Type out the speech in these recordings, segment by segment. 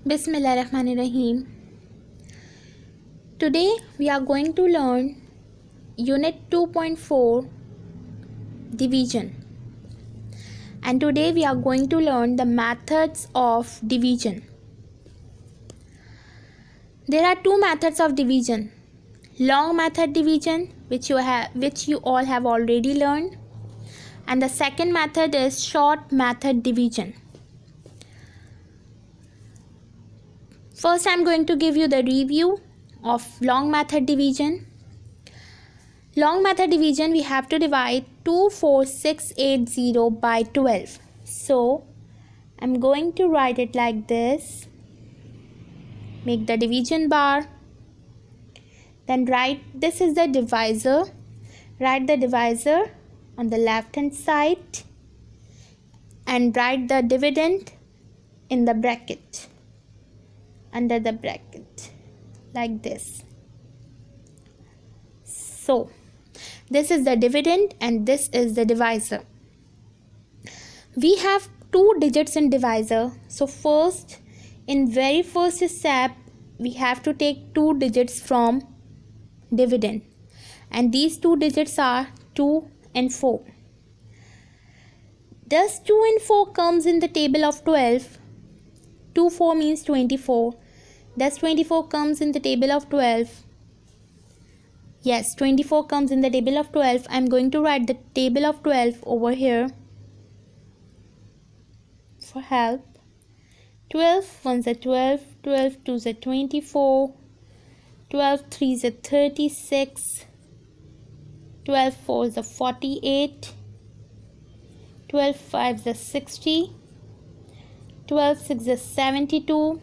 Bismillahirrahmanirrahim. Today we are going to learn Unit 2.4 Division. And today we are going to learn the methods of division. There are two methods of division. Long method division, which you all have already learned, and the second method is short method division. First, I am going to give you the review of long method division. Long method division, we have to divide 24680 by 12. So, I am going to write it like this. Make the division bar. Then write, this is the divisor. Write the divisor on the left hand side. And write the dividend in the bracket. Under the bracket like this. So this is the dividend and this is the divisor. We have two digits in divisor. So first, in very first step, we have to take two digits from dividend, and these two digits are 2 and 4. Thus 2 and 4 comes in the table of 12. 2 4 means 24. Thus 24 comes in the table of 12. Yes, 24 comes in the table of 12. I am going to write the table of 12 over here for help. 12 1s are 12, 12 2s are 24, 12 3s are 36, 12 4s are 48, 12 5s are 60, 12 6s are 72,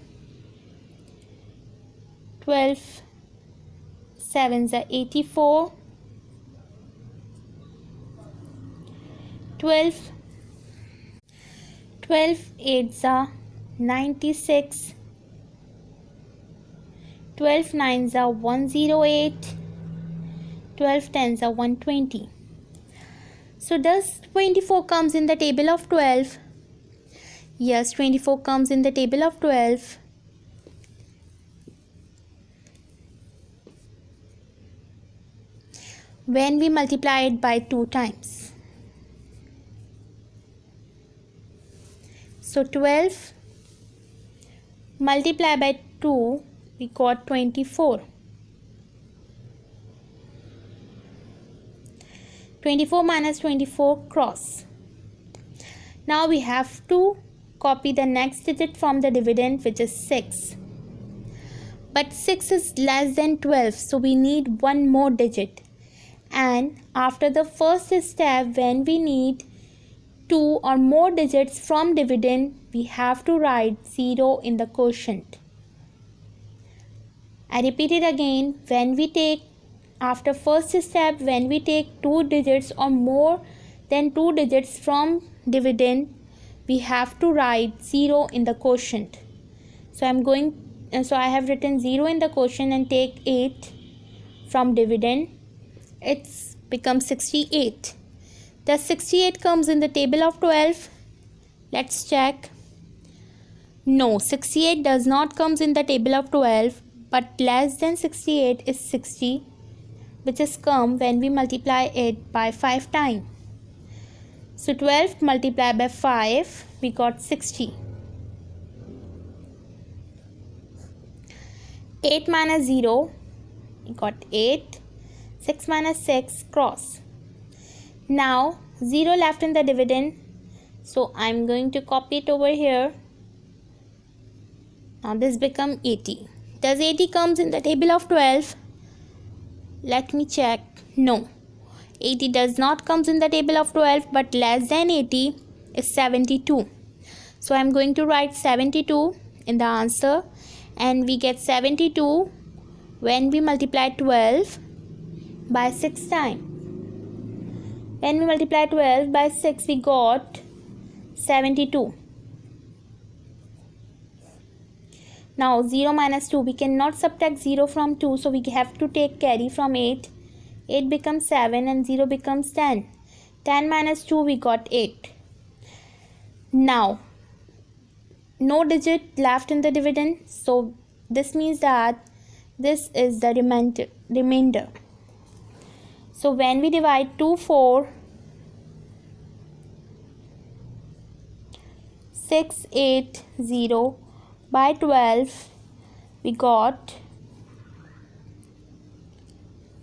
12 7s are 84, 12 8s are 96, 12 9s are 108, 12 10s are 120. So does 24 comes in the table of 12? Yes, 24 comes in the table of 12. When we multiply it by 2 times. So 12 multiplied by 2, we got 24. 24 minus 24 cross. Now we have to copy the next digit from the dividend, which is 6. But 6 is less than 12, so we need one more digit. And after the first step, when we need 2 or more digits from dividend, we have to write 0 in the quotient. I repeat it again. After first step, when we take 2 digits or more than 2 digits from dividend, we have to write 0 in the quotient. So I have written 0 in the quotient and take 8 from dividend. It's become 68. The 68 comes in the table of 12. Let's check. No, 68 does not comes in the table of 12, but less than 68 is 60, which is come when we multiply it by 5 times. So 12 multiplied by 5, we got 60. 8 minus 0, we got 8. 6 minus 6 cross. Now 0 left in the dividend, so I am going to copy it over here. Now this become 80. Does 80 comes in the table of 12? Let me check. No, 80 does not comes in the table of 12, but less than 80 is 72. So I am going to write 72 in the answer, and we get 72 when we multiply 12 by 6 times. When we multiply 12 by 6, we got 72. Now 0 minus 2, we cannot subtract 0 from 2, so we have to take carry from 8. 8 becomes 7 and 0 becomes 10. 10 minus 2, we got 8. Now no digit left in the dividend, so this means that this is the remainder. So when we divide 24680 by 12, we got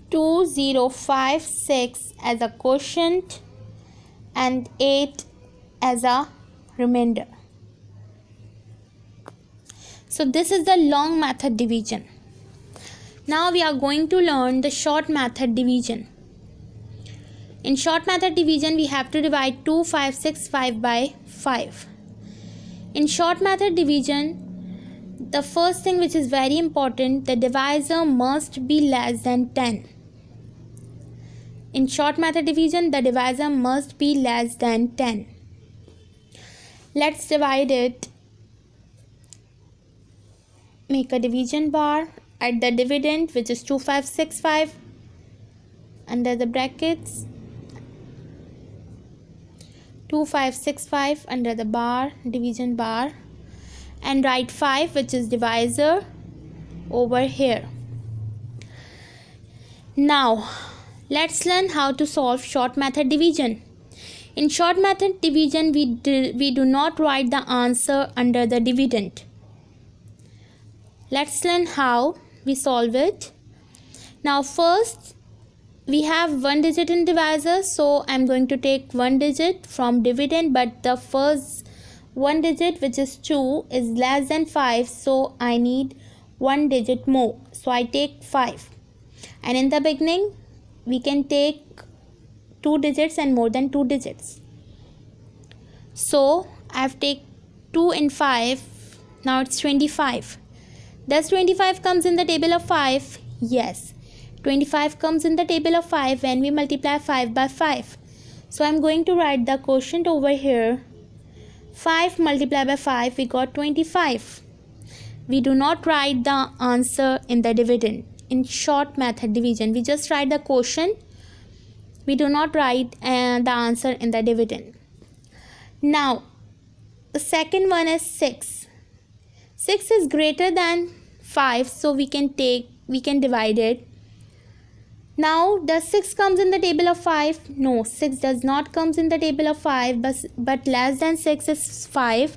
2056 as a quotient and 8 as a remainder. So this is the long method division. Now we are going to learn the short method division. In short method division, we have to divide 2565 by 5. In short method division, the first thing which is very important, the divisor must be less than 10. In short method division, the divisor must be less than 10. Let's divide it. Make a division bar at the dividend, which is 2565, under the brackets 2565 under the bar, division bar, and write 5, which is divisor, over here. Now let's learn how to solve short method division. In short method division, we do not write the answer under the dividend. Let's learn how we solve it. Now first, we have one digit in divisor, so I'm going to take one digit from dividend, but the first one digit, which is 2, is less than 5, so I need one digit more, so I take 5. And in the beginning, we can take 2 digits and more than 2 digits. So I've taken 2 and 5. Now it's 25. Does 25 comes in the table of 5? Yes. 25 comes in the table of 5 when we multiply 5 by 5. So I'm going to write the quotient over here. 5 multiplied by 5, we got 25. We do not write the answer in the dividend. In short method division, we just write the quotient. We do not write the answer in the dividend. Now, the second one is 6. 6 is greater than 5, so we can divide it. Now, does 6 comes in the table of 5? No, 6 does not comes in the table of 5, but less than 6 is 5.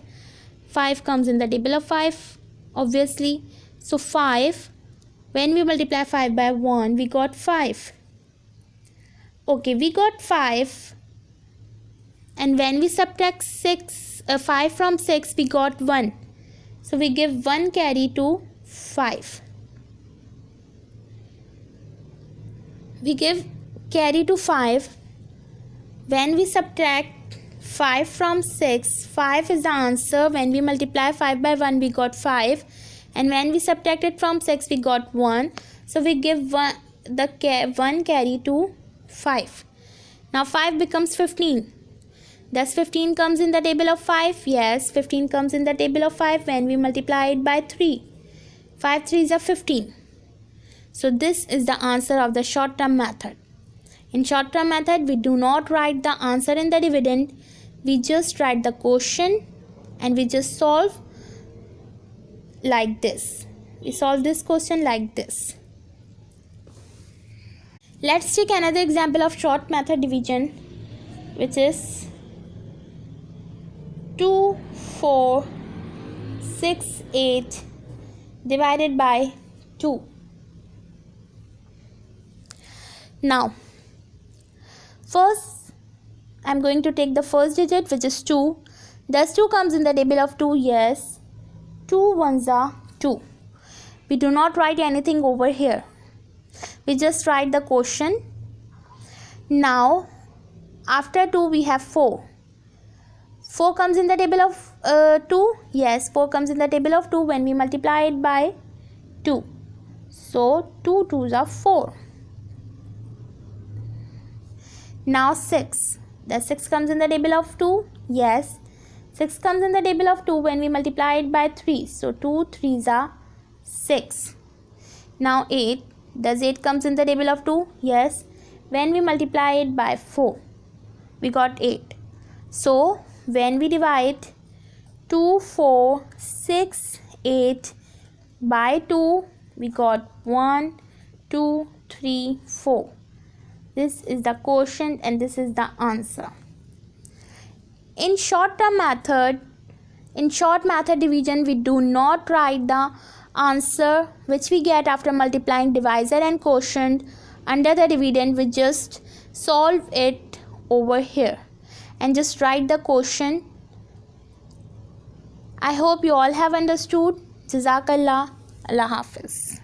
5 comes in the table of 5, obviously. So 5, when we multiply 5 by 1, we got 5. Okay, we got 5. And when we subtract 5 from 6, we got 1. So we give 1 carry to 5. We give carry to 5. When we subtract 5 from 6, 5 is the answer. When we multiply 5 by 1, we got 5. And when we subtract it from 6, we got 1. So we give 1 carry to 5. Now 5 becomes 15. Does 15 comes in the table of 5? Yes, 15 comes in the table of 5 when we multiply it by 3. 5 3s are 15. So this is the answer of the short term method. In short term method, we do not write the answer in the dividend. We just write the quotient and we just solve like this. We solve this question like this. Let's take another example of short method division, which is 2468 divided by 2. Now, first I'm going to take the first digit, which is 2. Does 2 comes in the table of 2? Yes. 2 ones are 2. We do not write anything over here. We just write the quotient. Now, after 2 we have 4. 4 comes in the table of 2? Yes, 4 comes in the table of 2 when we multiply it by 2. So, 2 2s are 4. Now 6. The 6 comes in the table of 2? Yes. 6 comes in the table of 2 when we multiply it by 3. So 2 3s are 6. Now 8. Does 8 comes in the table of 2? Yes. When we multiply it by 4, we got 8. So when we divide 2, 4, 6, 8 by 2 we got 1, 2, 3, 4. This is the quotient and this is the answer. In short method division, we do not write the answer which we get after multiplying divisor and quotient under the dividend. We just solve it over here and just write the quotient. I hope you all have understood. Jazakallah. Allah Hafiz.